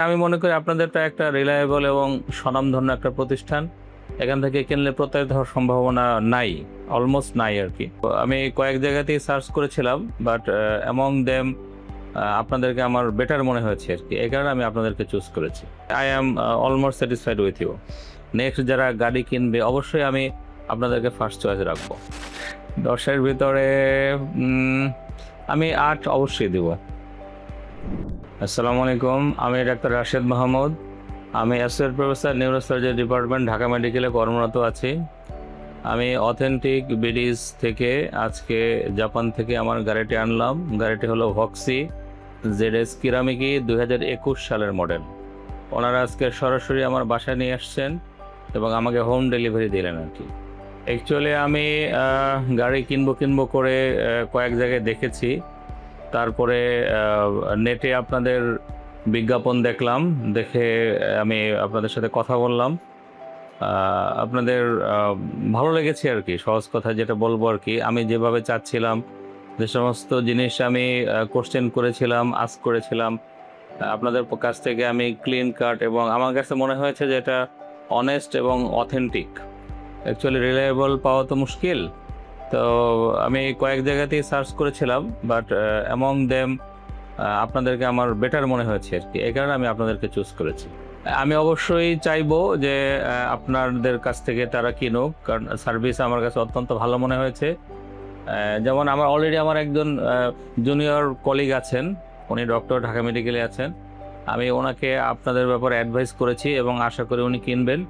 আমি মনে করি আপনাদেরটা একটা রিলায়েবল এবং স্বনামধন্য একটা প্রতিষ্ঠান। এখান থেকে কিনলে প্রতারিত হওয়ার সম্ভাবনা নাই, অলমোস্ট নাই আর কি। আমি কয়েক জায়গাতেই সার্চ করেছিলাম, বাট অ্যামং দেম আপনাদেরকে আমার বেটার মনে হয়েছে আর কি। এই কারণে আমি আপনাদেরকে চুজ করেছি। I am almost satisfied with you. Next যারা গাড়ি কিনবে অবশ্যই আমি আপনাদেরকে ফার্স্ট চয়েস রাখবো। 10-এর ভিতরে আমি 8 অবশ্যই দেব। আসসালামু আলাইকুম, আমি ডাক্তার রাশেদ মাহমুদ। আমি associate professor neurosurgery department, Dhaka মেডিকেলে কর্মরত আছি। আমি অথেন্টিক বিডিজ থেকে আজকে জাপান থেকে আমার গাড়িটি আনলাম। গাড়িটি হলো ভক্সি ZS কিরামিকি 2021 সালের মডেল। ওনারা আজকে সরাসরি আমার বাসায় নিয়ে আসছেন এবং আমাকে হোম ডেলিভারি দিলেন আর কি। অ্যাকচুয়ালি আমি গাড়ি কিনবো করে কয়েক জায়গায় দেখেছি, তারপরে নেটে আপনাদের বিজ্ঞাপন দেখলাম, দেখে আমি আপনাদের সাথে কথা বললাম। আপনাদের ভালো লেগেছে আর কি, সহজ কথা যেটা বলবো আর কি। আমি যেভাবে চাচ্ছিলাম, যে সমস্ত জিনিস আমি কোশ্চেন করেছিলাম, আস্ক করেছিলাম, আপনাদের কাছ থেকে আমি ক্লিন কাট, এবং আমার কাছে মনে হয়েছে যে এটা অনেস্ট এবং অথেন্টিক। অ্যাকচুয়ালি রিলায়েবল পাওয়া তো মুশকিল, তো আমি কয়েক জায়গাতেই সার্চ করেছিলাম, বাট অ্যামং দেম আপনাদেরকে আমার বেটার মনে হয়েছে আর কি। এই কারণে আমি আপনাদেরকে চুজ করেছি। আমি অবশ্যই চাইবো যে আপনাদের কাছ থেকে তারা কিনুক, কারণ সার্ভিস আমার কাছে অত্যন্ত ভালো মনে হয়েছে। যেমন অলরেডি আমার একজন জুনিয়র কলিগ আছেন, উনি ডক্টর, ঢাকা মেডিকেলে আছেন। আমি ওনাকে আপনাদের ব্যাপারে অ্যাডভাইস করেছি এবং আশা করি উনি কিনবেন।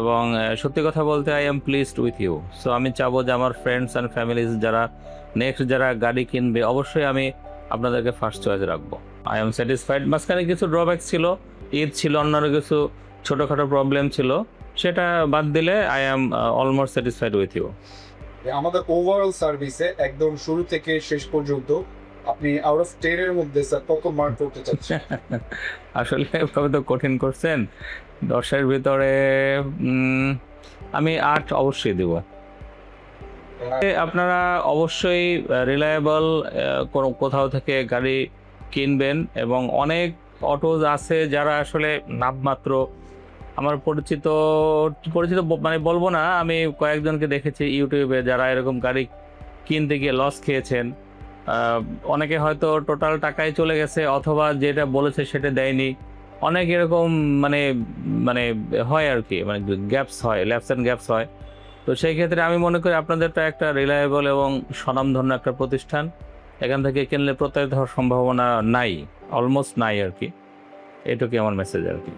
এবং সত্যি কথা বলতে I am pleased with you. So আমি চাবো যে আমার ফ্রেন্ডস অ্যান্ড ফ্যামিলিজ যারা গাড়ি কিনবে অবশ্যই আমি আপনাদেরকে ফার্স্ট চয়েস রাখবো। I am satisfied. মাঝখানে কিছু ড্রব্যাক ছিল, ঈদ ছিল, অন্যান্য কিছু ছোটোখাটো প্রবলেম ছিল, সেটা বাদ দিলে I am almost satisfied with you. আমাদের ওভারঅল সার্ভিসে একদম শুরু থেকে শেষ পর্যন্ত আপনি আউট অফ 10 এর মধ্যে স্যার কত মার্ক করতে চাচ্ছেন? আসলে এভাবে তো কঠিন করছেন। 10-এর ভিতরে আমি 8 অবশ্যই দেব। আপনারা অবশ্যই রিলায়েবল কোথাও থেকে গাড়ি কিনবেন, এবং অনেক অটোজ আছে যারা আসলে নামমাত্র। আমার পরিচিত মানে বলবো না, আমি কয়েকজনকে দেখেছি ইউটিউবে যারা এরকম গাড়ি কিনতে গিয়ে লস খেয়েছেন। অনেকে হয়তো টোটাল টাকাই চলে গেছে, অথবা যেটা বলেছে সেটা দেয়নি। অনেক এরকম মানে মানে হয় আর কি, মানে গ্যাপস হয়, ল্যাপস অ্যান্ড গ্যাপস হয়। তো সেই ক্ষেত্রে আমি মনে করি আপনাদেরটা একটা রিলায়েবল এবং স্বনামধন্য একটা প্রতিষ্ঠান। এখান থেকে কিনলে প্রতারিত হওয়ার সম্ভাবনা নাই, অলমোস্ট নাই আর কি। এটুকুই আমার মেসেজ আর কি।